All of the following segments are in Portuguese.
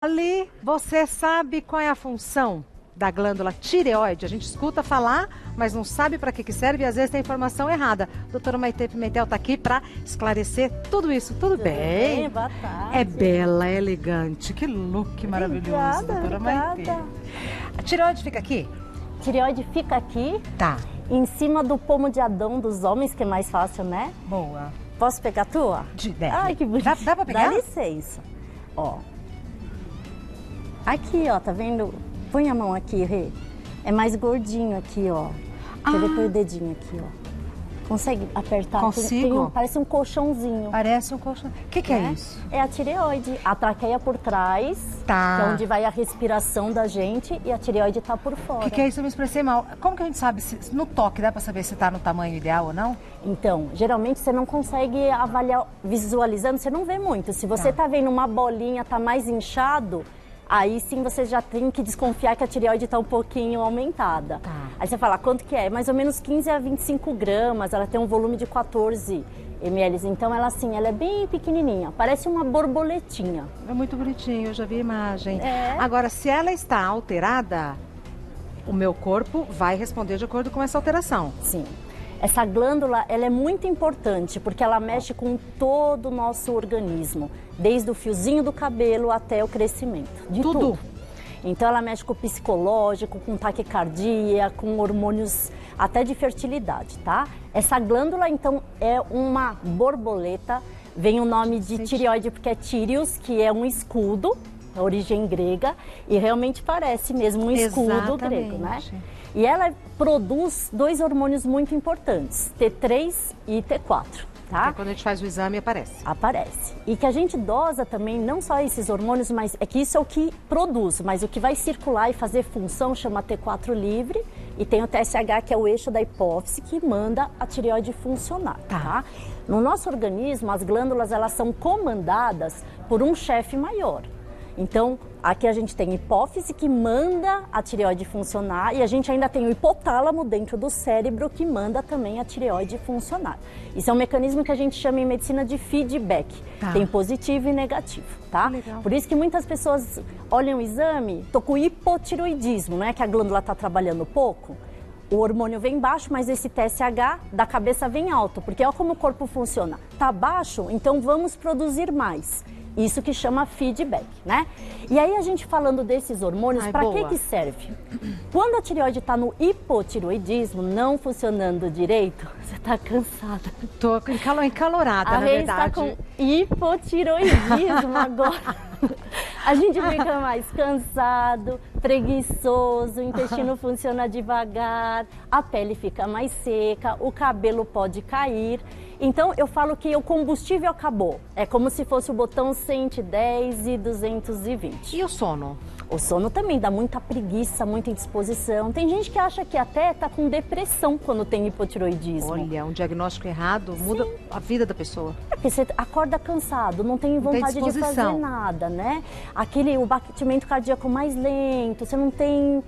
Ali, você sabe qual é a função da glândula tireoide? A gente escuta falar, mas não sabe para que serve e às vezes tem informação errada. Doutora Maitê Pimentel está aqui para esclarecer tudo isso. Tudo bem? Boa tarde. É bela, é elegante. Que look maravilhoso, Obrigada, doutora Maitê. A tireoide fica aqui? Tireoide fica aqui, Tá. em cima do pomo de Adão dos homens, que é mais fácil, né? Boa. Posso pegar a tua? Deve. Ai, que bonito. Dá pra pegar? Dá licença. Ó. Aqui, ó, tá vendo? Põe a mão aqui, Rê. É mais gordinho aqui, ó. Quer ver? Põe o dedinho aqui, ó. Consegue apertar? Consigo. Parece um colchãozinho. Parece um colchão. O que é isso? É a tireoide. A traqueia por trás, Tá. que é onde vai a respiração da gente, e a tireoide tá por fora. O que é isso? Eu me expressei mal. Como que a gente sabe, no toque, dá pra saber se tá no tamanho ideal ou não? Então, geralmente você não consegue avaliar visualizando, você não vê muito. Se você tá vendo uma bolinha, tá mais inchado, aí sim você já tem que desconfiar que a tireoide está um pouquinho aumentada. Tá. Aí você fala, quanto que é? Mais ou menos 15 a 25 gramas, ela tem um volume de 14 ml. Então ela assim, ela é bem pequenininha, parece uma borboletinha. É muito bonitinho, eu já vi a imagem. É. Agora, se ela está alterada, o meu corpo vai responder de acordo com essa alteração. Sim. Essa glândula, ela é muito importante porque ela mexe com todo o nosso organismo, desde o fiozinho do cabelo até o crescimento, de tudo. Então ela mexe com o psicológico, com taquicardia, com hormônios até de fertilidade, tá? Essa glândula, então, é uma borboleta, vem o nome de tireoide porque é Tírios, que é um escudo, a origem grega, e realmente parece mesmo um escudo grego, né? E ela produz dois hormônios muito importantes, T3 e T4, tá? Porque quando a gente faz o exame, aparece. Aparece. E que a gente dosa também, não só esses hormônios, mas é que isso é o que produz, mas o que vai circular e fazer função chama T4 livre, e tem o TSH, que é o eixo da hipófise, que manda a tireoide funcionar, tá? No nosso organismo, as glândulas, elas são comandadas por um chefe maior. Então, aqui a gente tem hipófise que manda a tireoide funcionar e a gente ainda tem o hipotálamo dentro do cérebro que manda também a tireoide funcionar. Isso é um mecanismo que a gente chama em medicina de feedback. Tem positivo e negativo, tá? Legal. Por isso que muitas pessoas olham o exame, tô com hipotiroidismo, né? Que a glândula está trabalhando pouco. O hormônio vem baixo, mas esse TSH da cabeça vem alto, porque olha como o corpo funciona. Tá baixo, então vamos produzir mais. Isso que chama feedback, né? E aí a gente falando desses hormônios, para que serve? Quando a tireoide está no hipotiroidismo, não funcionando direito, você está cansada. Tô encalorada, na verdade. A está com hipotiroidismo agora. A gente fica mais cansado, preguiçoso, o intestino funciona devagar, a pele fica mais seca, o cabelo pode cair. Então, eu falo que o combustível acabou. É como se fosse o botão 110 e 220. E o sono? O sono também dá muita preguiça, muita indisposição. Tem gente que acha que até tá com depressão quando tem hipotiroidismo. Olha, um diagnóstico errado muda a vida da pessoa. É porque você acorda cansado, não tem vontade de fazer nada, né? O batimento cardíaco mais lento, você não tem...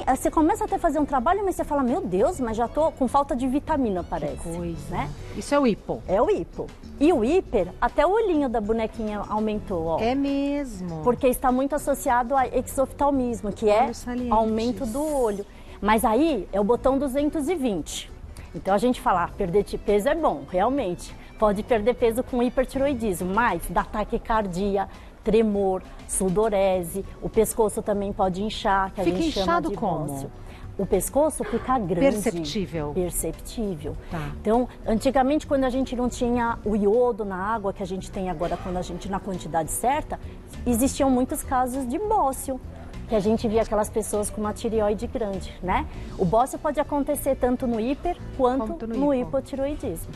Você começa até a fazer um trabalho, mas você fala, meu Deus, mas já tô com falta de vitamina, parece. Que coisa. Né? Isso é o hipo. É o hipo. E o hiper, até o olhinho da bonequinha aumentou, ó. É mesmo. Porque está muito associado a exoftalmismo, que é aumento do olho. Mas aí é o botão 220. Então a gente fala, perder peso é bom, realmente. Pode perder peso com hipertiroidismo, mas dá taquicardia, tremor, sudorese, o pescoço também pode inchar, que a gente chama de bócio. O pescoço fica grande. Perceptível. Perceptível. Tá. Então, antigamente, quando a gente não tinha o iodo na água que a gente tem agora, quando a gente na quantidade certa, existiam muitos casos de bócio, que a gente via aquelas pessoas com uma tireoide grande, né? O bócio pode acontecer tanto no hiper quanto no hipotiroidismo.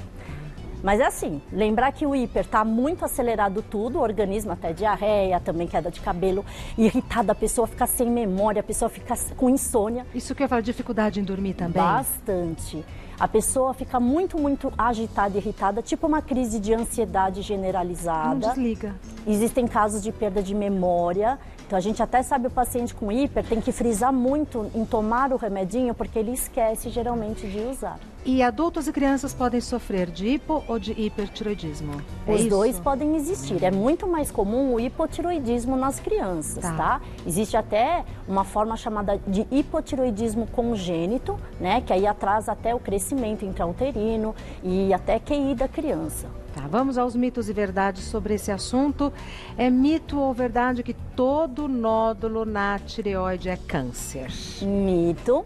Mas é assim, lembrar que o hiper está muito acelerado tudo, o organismo, até diarreia, também queda de cabelo, irritada, a pessoa fica sem memória, a pessoa fica com insônia. Isso que eu falo, dificuldade em dormir também? Bastante. a pessoa fica muito agitada e irritada, tipo uma crise de ansiedade generalizada. Não desliga. Existem casos de perda de memória. Então a gente até sabe, o paciente com hiper tem que frisar muito em tomar o remedinho, porque ele esquece geralmente de usar. E adultos e crianças podem sofrer de hipo ou de hipertiroidismo? Os dois podem existir. É muito mais comum o hipotiroidismo nas crianças, tá? Existe até uma forma chamada de hipotiroidismo congênito, né? Que aí atrasa até o crescimento intrauterino e até QI da criança. Tá, vamos aos mitos e verdades sobre esse assunto. É mito ou verdade que todo nódulo na tireoide é câncer? Mito.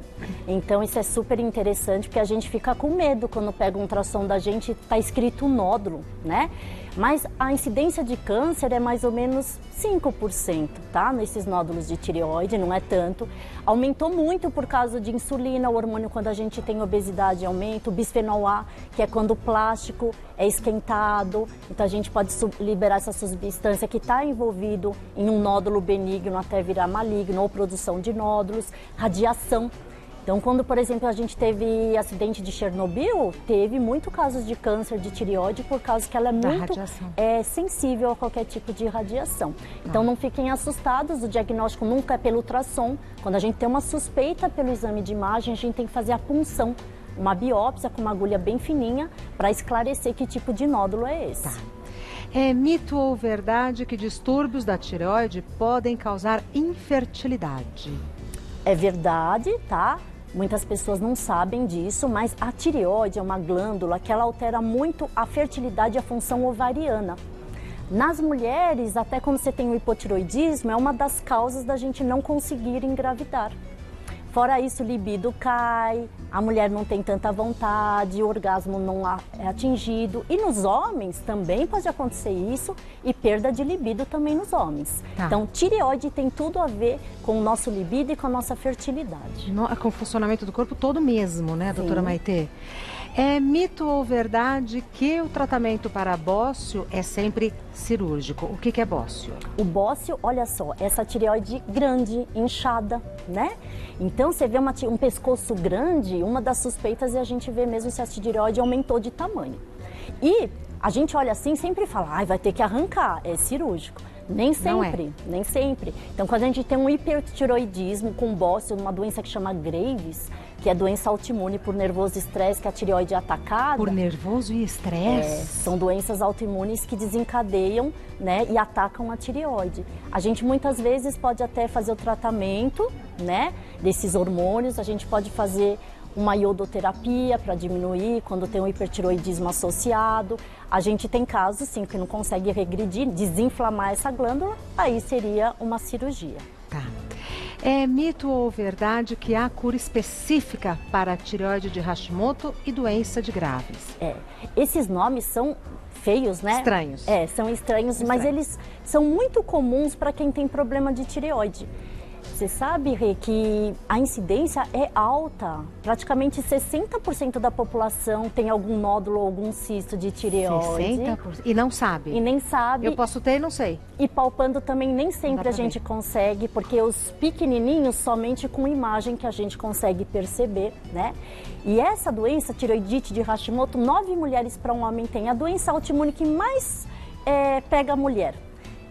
Então isso é super interessante, porque a gente fica com medo quando pega um ultrassom da gente e tá escrito nódulo, né? Mas a incidência de câncer é mais ou menos 5%, tá? Nesses nódulos de tireoide, não é tanto. Aumentou muito por causa de insulina, o hormônio quando a gente tem obesidade aumenta, o bisfenol A, que é quando o plástico é esquentado. Então a gente pode liberar essa substância que está envolvido em um nódulo benigno até virar maligno, ou produção de nódulos, radiação. Então, quando, por exemplo, a gente teve acidente de Chernobyl, teve muito casos de câncer de tireoide por causa que ela é muito sensível a qualquer tipo de radiação. Então, não fiquem assustados, o diagnóstico nunca é pelo ultrassom. Quando a gente tem uma suspeita pelo exame de imagem, a gente tem que fazer a punção, uma biópsia com uma agulha bem fininha, para esclarecer que tipo de nódulo é esse. É mito ou verdade que distúrbios da tireoide podem causar infertilidade? É verdade, tá? Muitas pessoas não sabem disso, mas a tireoide é uma glândula que ela altera muito a fertilidade e a função ovariana. Nas mulheres, até quando você tem o hipotiroidismo, é uma das causas da gente não conseguir engravidar. Fora isso, o libido cai, a mulher não tem tanta vontade, o orgasmo não é atingido. E nos homens também pode acontecer isso, e perda de libido também nos homens. Então, tireoide tem tudo a ver com o nosso libido e com a nossa fertilidade. Com o funcionamento do corpo todo mesmo, né, doutora Maitê? É mito ou verdade que o tratamento para bócio é sempre cirúrgico? O que é bócio? O bócio, olha só, essa tireoide grande, inchada, né? Então, você vê um pescoço grande, uma das suspeitas é a gente ver mesmo se a tireoide aumentou de tamanho. E a gente olha assim, sempre fala, vai ter que arrancar, é cirúrgico. Nem sempre, nem sempre. Então, quando a gente tem um hipertiroidismo com bócio, uma doença que chama Graves, que é doença autoimune por nervoso e estresse, que a tireoide é atacada. Por nervoso e estresse? São doenças autoimunes que desencadeiam, né, e atacam a tireoide. A gente muitas vezes pode até fazer o tratamento, né, desses hormônios, a gente pode fazer uma iodoterapia para diminuir quando tem um hipertiroidismo associado. A gente tem casos, sim, que não consegue regredir, desinflamar essa glândula, aí seria uma cirurgia. É mito ou verdade que há cura específica para a tireoide de Hashimoto e doença de Graves? Esses nomes são feios, né? Estranhos. São estranhos, mas eles são muito comuns para quem tem problema de tireoide. Você sabe, Rê, que a incidência é alta. Praticamente 60% da população tem algum nódulo ou algum cisto de tireoide. 60%? E não sabe? E nem sabe. Eu posso ter e não sei. E palpando também nem sempre a gente consegue, porque os pequenininhos somente com imagem que a gente consegue perceber, né? E essa doença, tireoidite de Hashimoto, 9 mulheres para um homem tem. A doença autoimune que mais pega a mulher.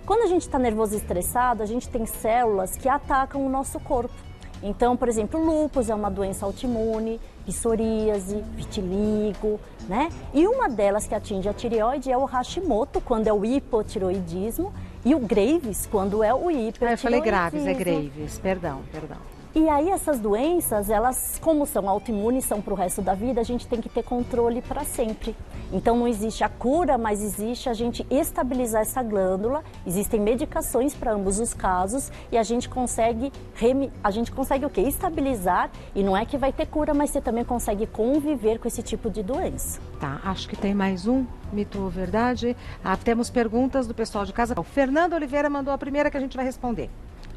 Quando a gente está nervoso e estressado, a gente tem células que atacam o nosso corpo. Então, por exemplo, o lúpus é uma doença autoimune, psoríase, vitiligo, né? E uma delas que atinge a tireoide é o Hashimoto, quando é o hipotiroidismo, e o Graves, quando é o hipertiroidismo. Eu falei Graves, é Graves, perdão. E aí essas doenças, elas, como são autoimunes, são para o resto da vida, a gente tem que ter controle para sempre. Então não existe a cura, mas existe a gente estabilizar essa glândula, existem medicações para ambos os casos e a gente consegue o quê? Estabilizar, e não é que vai ter cura, mas você também consegue conviver com esse tipo de doença. Acho que tem mais um mito ou verdade. Temos perguntas do pessoal de casa. O Fernando Oliveira mandou a primeira que a gente vai responder.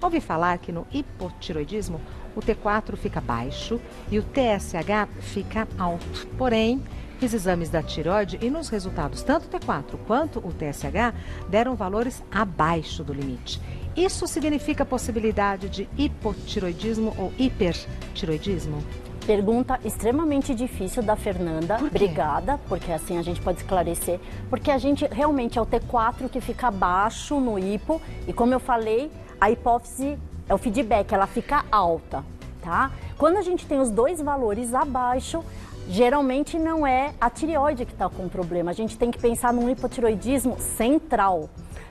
Ouvi falar que no hipotiroidismo o T4 fica baixo e o TSH fica alto. Porém, fiz exames da tireoide e nos resultados, tanto o T4 quanto o TSH deram valores abaixo do limite. Isso significa possibilidade de hipotiroidismo ou hipertiroidismo? Pergunta extremamente difícil da Fernanda. Por quê? Obrigada, porque assim a gente pode esclarecer. Porque a gente realmente é o T4 que fica baixo no hipo e, como eu falei, a hipófise é o feedback, ela fica alta, tá? Quando a gente tem os dois valores abaixo, geralmente não é a tireoide que está com problema. A gente tem que pensar num hipotireoidismo central.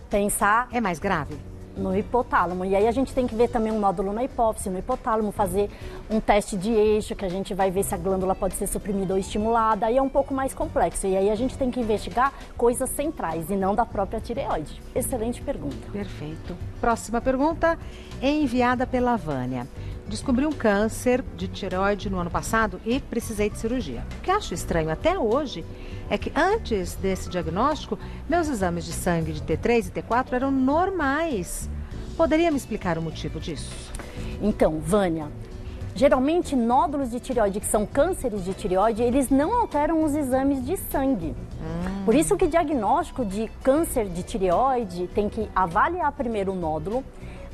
Pensar É mais grave? no hipotálamo. E aí a gente tem que ver também um nódulo na hipófise, no hipotálamo, fazer um teste de eixo, que a gente vai ver se a glândula pode ser suprimida ou estimulada. Aí é um pouco mais complexo. E aí a gente tem que investigar coisas centrais e não da própria tireoide. Excelente pergunta. Perfeito. Próxima pergunta é enviada pela Vânia. Descobri um câncer de tireoide no ano passado e precisei de cirurgia. O que acho estranho até hoje é que antes desse diagnóstico, meus exames de sangue de T3 e T4 eram normais. Poderia me explicar o motivo disso? Então, Vânia, geralmente nódulos de tireoide, que são cânceres de tireoide, eles não alteram os exames de sangue. Por isso que o diagnóstico de câncer de tireoide tem que avaliar primeiro o nódulo.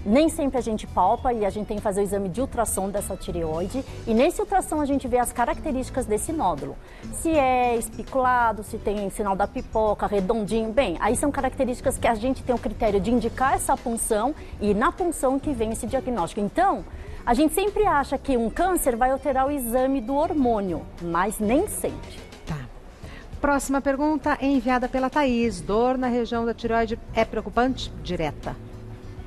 Nem sempre a gente palpa e a gente tem que fazer o exame de ultrassom dessa tireoide. E nesse ultrassom a gente vê as características desse nódulo. Se é espiculado, se tem sinal da pipoca, redondinho. Bem, aí são características que a gente tem o critério de indicar essa punção e na punção que vem esse diagnóstico. Então, a gente sempre acha que um câncer vai alterar o exame do hormônio, mas nem sempre. Tá. Próxima pergunta é enviada pela Thaís. Dor na região da tireoide é preocupante? Direta.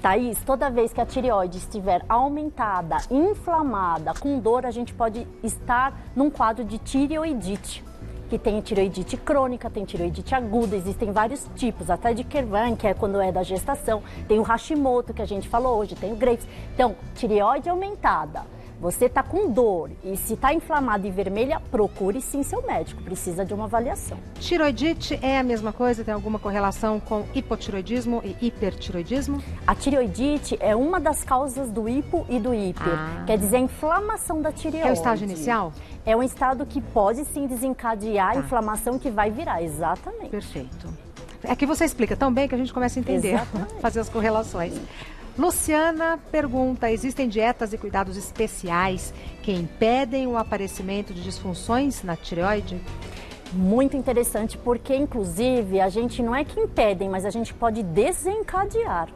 Thaís, toda vez que a tireoide estiver aumentada, inflamada, com dor, a gente pode estar num quadro de tireoidite, que tem tireoidite crônica, tem tireoidite aguda, existem vários tipos, até de Kervan, que é quando é da gestação, tem o Hashimoto, que a gente falou hoje, tem o Graves. Então, tireoide aumentada, você está com dor e se está inflamada e vermelha, procure sim seu médico, precisa de uma avaliação. Tireoidite é a mesma coisa? Tem alguma correlação com hipotireoidismo e hipertireoidismo? A tireoidite é uma das causas do hipo e do hiper, quer dizer, a inflamação da tireoide. É o estágio inicial? É um estado que pode sim desencadear a inflamação que vai virar, exatamente. Perfeito. É que você explica tão bem que a gente começa a entender, Exatamente. fazer as correlações. Luciana pergunta, existem dietas e cuidados especiais que impedem o aparecimento de disfunções na tireoide? Muito interessante, porque inclusive a gente não é que impedem, mas a gente pode desencadear,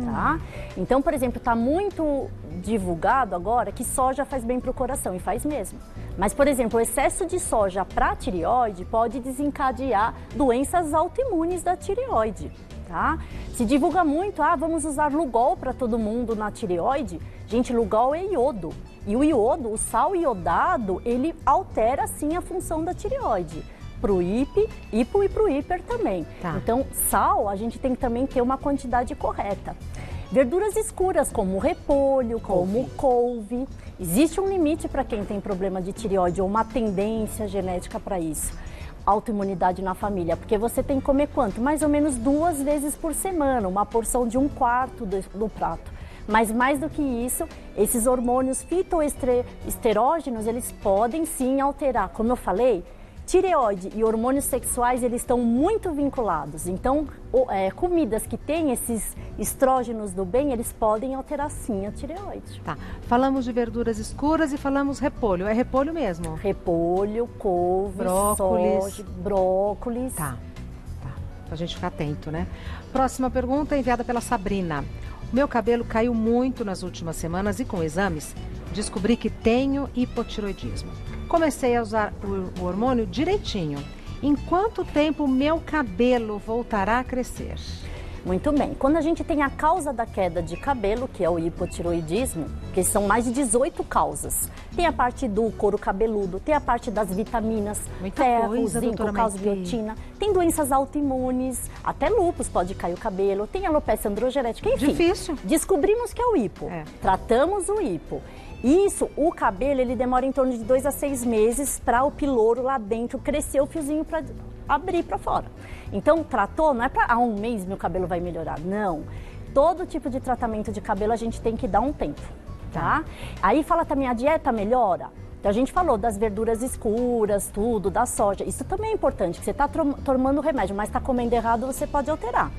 tá? Então, por exemplo, está muito divulgado agora que soja faz bem para o coração, e faz mesmo. Mas, por exemplo, o excesso de soja para a tireoide pode desencadear doenças autoimunes da tireoide. Tá? Se divulga muito, vamos usar Lugol para todo mundo na tireoide. Gente, Lugol é iodo. E o iodo, o sal iodado, ele altera sim a função da tireoide. Para o hipo e para o hiper também. Tá. Então, sal, a gente tem que também ter uma quantidade correta. Verduras escuras, como repolho, como couve. Existe um limite para quem tem problema de tireoide ou uma tendência genética para isso. Autoimunidade na família, porque você tem que comer quanto? Mais ou menos 2 vezes por semana, uma porção de 1/4 do prato. Mas mais do que isso, esses hormônios fitoesterógenos, eles podem sim alterar. Como eu falei, tireoide e hormônios sexuais, eles estão muito vinculados. Então, comidas que têm esses estrógenos do bem, eles podem alterar sim a tireoide. Tá. Falamos de verduras escuras e falamos repolho. É repolho mesmo? Repolho, couve, Brócolis. soja, brócolis. Tá. Pra gente ficar atento, né? Próxima pergunta é enviada pela Sabrina. O meu cabelo caiu muito nas últimas semanas e com exames descobri que tenho hipotireoidismo. Comecei a usar o hormônio direitinho. Em quanto tempo o meu cabelo voltará a crescer? Muito bem. Quando a gente tem a causa da queda de cabelo, que é o hipotireoidismo, que são mais de 18 causas. Tem a parte do couro cabeludo, tem a parte das vitaminas, Muita ferro, coisa, zinco, doutora cálcio, Maite. biotina. Tem doenças autoimunes, até lúpus pode cair o cabelo, tem alopecia androgenética, enfim. Difícil. Descobrimos que é o hipo, tratamos o hipo. Isso, o cabelo, ele demora em torno de 2 a 6 meses para o pilouro lá dentro crescer o fiozinho para abrir para fora. Então, tratou, não é para um mês meu cabelo vai melhorar, não. Todo tipo de tratamento de cabelo a gente tem que dar um tempo, tá? Aí fala também, a dieta melhora? Então, a gente falou das verduras escuras, tudo, da soja. Isso também é importante, que você está tomando remédio, mas está comendo errado, você pode alterar.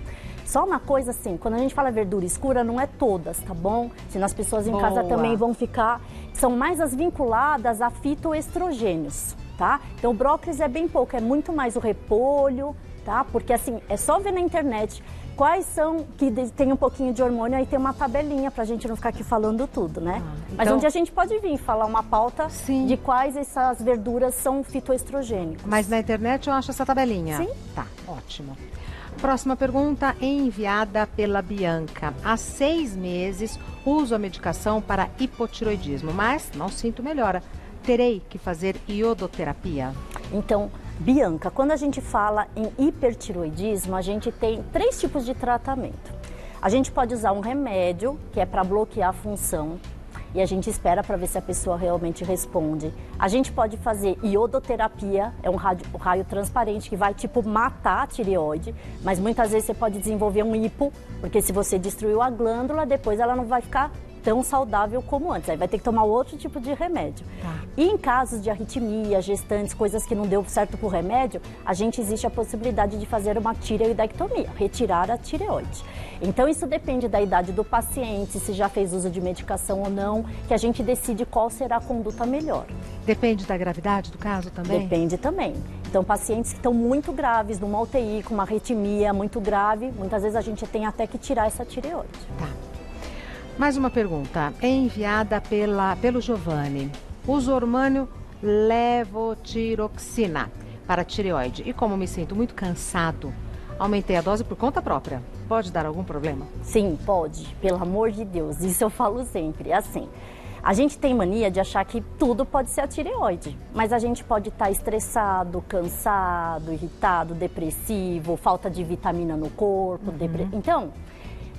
Só uma coisa assim, quando a gente fala verdura escura, não é todas, tá bom? Senão as pessoas em casa também vão ficar... São mais as vinculadas a fitoestrogênios, tá? Então o brócolis é bem pouco, é muito mais o repolho, tá? Porque assim, é só ver na internet quais são que tem um pouquinho de hormônio, aí tem uma tabelinha pra gente não ficar aqui falando tudo, né? Então... Mas um dia a gente pode vir falar uma pauta de quais essas verduras são fitoestrogênicos. Mas na internet eu acho essa tabelinha. Sim. Tá, ótimo. Próxima pergunta enviada pela Bianca. Há 6 meses uso a medicação para hipotiroidismo, mas não sinto melhora. Terei que fazer iodoterapia? Então, Bianca, quando a gente fala em hipertiroidismo, a gente tem 3 tipos de tratamento. A gente pode usar um remédio, que é para bloquear a função, e a gente espera para ver se a pessoa realmente responde. A gente pode fazer iodoterapia, é um raio transparente que vai tipo matar a tireoide, mas muitas vezes você pode desenvolver um hipo, porque se você destruiu a glândula, depois ela não vai ficar tão saudável como antes. Aí vai ter que tomar outro tipo de remédio. Tá. E em casos de arritmia, gestantes, coisas que não deu certo com o remédio, existe a possibilidade de fazer uma tireoidectomia, retirar a tireoide. Então isso depende da idade do paciente, se já fez uso de medicação ou não, que a gente decide qual será a conduta melhor. Depende da gravidade do caso também? Depende também. Então, pacientes que estão muito graves, numa UTI, com uma arritmia muito grave, muitas vezes a gente tem até que tirar essa tireoide. Tá. Mais uma pergunta, enviada pelo Giovanni. Uso hormônio levotiroxina para tireoide e como me sinto muito cansado, aumentei a dose por conta própria. Pode dar algum problema? Sim, pode. Pelo amor de Deus, isso eu falo sempre. É assim, a gente tem mania de achar que tudo pode ser a tireoide, mas a gente pode estar estressado, cansado, irritado, depressivo, falta de vitamina no corpo. Então...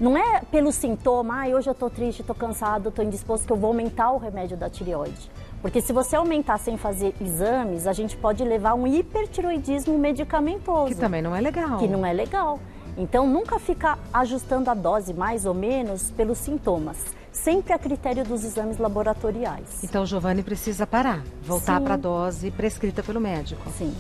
não é pelo sintoma, hoje eu tô triste, tô cansado, tô indisposto, que eu vou aumentar o remédio da tireoide. Porque se você aumentar sem fazer exames, a gente pode levar a um hipertiroidismo medicamentoso. Que também não é legal. Que não é legal. Então, nunca fica ajustando a dose mais ou menos pelos sintomas. Sempre a critério dos exames laboratoriais. Então, o Giovanni precisa parar, voltar para a dose prescrita pelo médico. Sim.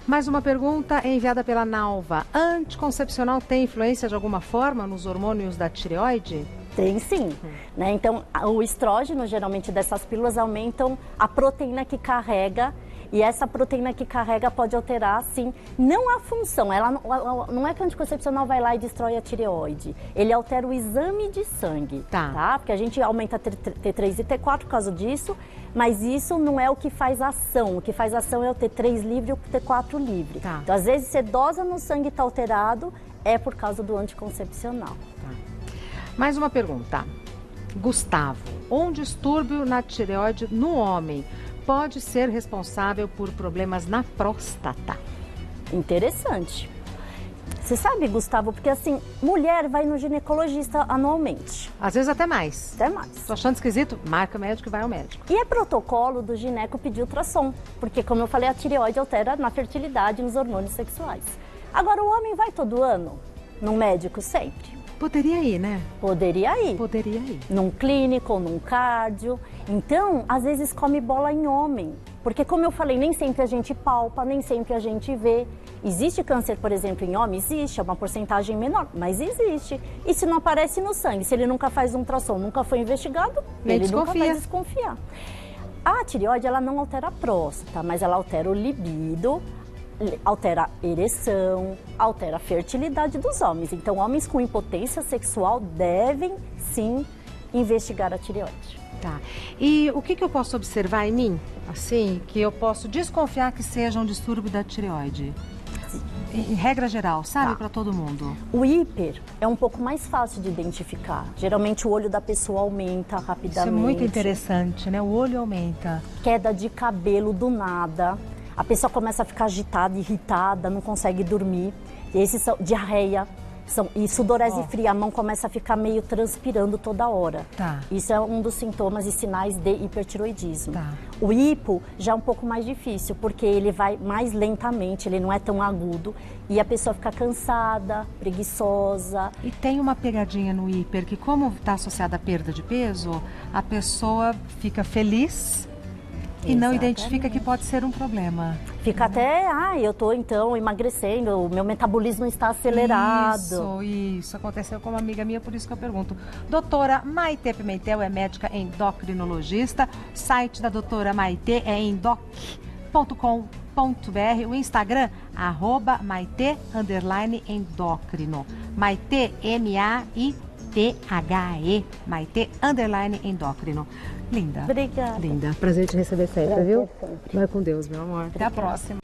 Mais uma pergunta enviada pela Nalva. Anticoncepcional tem influência de alguma forma nos hormônios da tireoide? Tem sim. Né? Então, o estrógeno, geralmente, dessas pílulas aumentam a proteína que carrega. E essa proteína que carrega pode alterar, sim, não a função. Ela não é que o anticoncepcional vai lá e destrói a tireoide. Ele altera o exame de sangue, tá? Porque a gente aumenta T3 e T4 por causa disso, mas isso não é o que faz ação. O que faz ação é o T3 livre e o T4 livre. Tá. Então, às vezes, se dosa no sangue está alterado, é por causa do anticoncepcional. Tá. Mais uma pergunta. Gustavo, um distúrbio na tireoide no homem pode ser responsável por problemas na próstata? Interessante. Você sabe, Gustavo, porque assim, mulher vai no ginecologista anualmente. Às vezes até mais. Até mais. Tô achando esquisito? Marca médico e vai ao médico. E é protocolo do gineco pedir ultrassom, porque como eu falei, a tireoide altera na fertilidade e nos hormônios sexuais. Agora, o homem vai todo ano no médico sempre? Poderia ir, né? Poderia ir. Poderia ir. Num clínico ou num cardio. Então, às vezes come bola em homem. Porque, como eu falei, nem sempre a gente palpa, nem sempre a gente vê. Existe câncer, por exemplo, em homem? Existe, é uma porcentagem menor, mas existe. E se não aparece no sangue, se ele nunca faz um ultrassom, nunca foi investigado, ele nunca vai desconfiar. A tireoide, ela não altera a próstata, mas ela altera o libido, altera a ereção, altera a fertilidade dos homens. Então, homens com impotência sexual devem, sim, investigar a tireoide. Tá. E o que eu posso observar em mim, assim, que eu posso desconfiar que seja um distúrbio da tireoide? Em regra geral, sabe, para todo mundo. O hiper é um pouco mais fácil de identificar. Geralmente o olho da pessoa aumenta rapidamente. Isso é muito interessante, né? O olho aumenta. Queda de cabelo do nada. A pessoa começa a ficar agitada, irritada, não consegue dormir. Esses são diarreia. E sudorese fria, a mão começa a ficar meio transpirando toda hora. Tá. Isso é um dos sintomas e sinais de hipertiroidismo. Tá. O hipo já é um pouco mais difícil, porque ele vai mais lentamente, ele não é tão agudo. E a pessoa fica cansada, preguiçosa. E tem uma pegadinha no hiper, que como está associada à perda de peso, a pessoa fica feliz E não identifica que pode ser um problema. Fica até, eu tô então emagrecendo, o meu metabolismo está acelerado. Isso aconteceu com uma amiga minha, por isso que eu pergunto. Doutora Maitê Pimentel é médica endocrinologista, o site da doutora Maitê é endoc.com.br, o Instagram, @Maitê_endócrino. Maitê, M-A-I-T-H-E, Maitê _endócrino. Linda. Obrigada. Linda. Prazer te receber sempre, viu? Vai com Deus, meu amor. Até a próxima.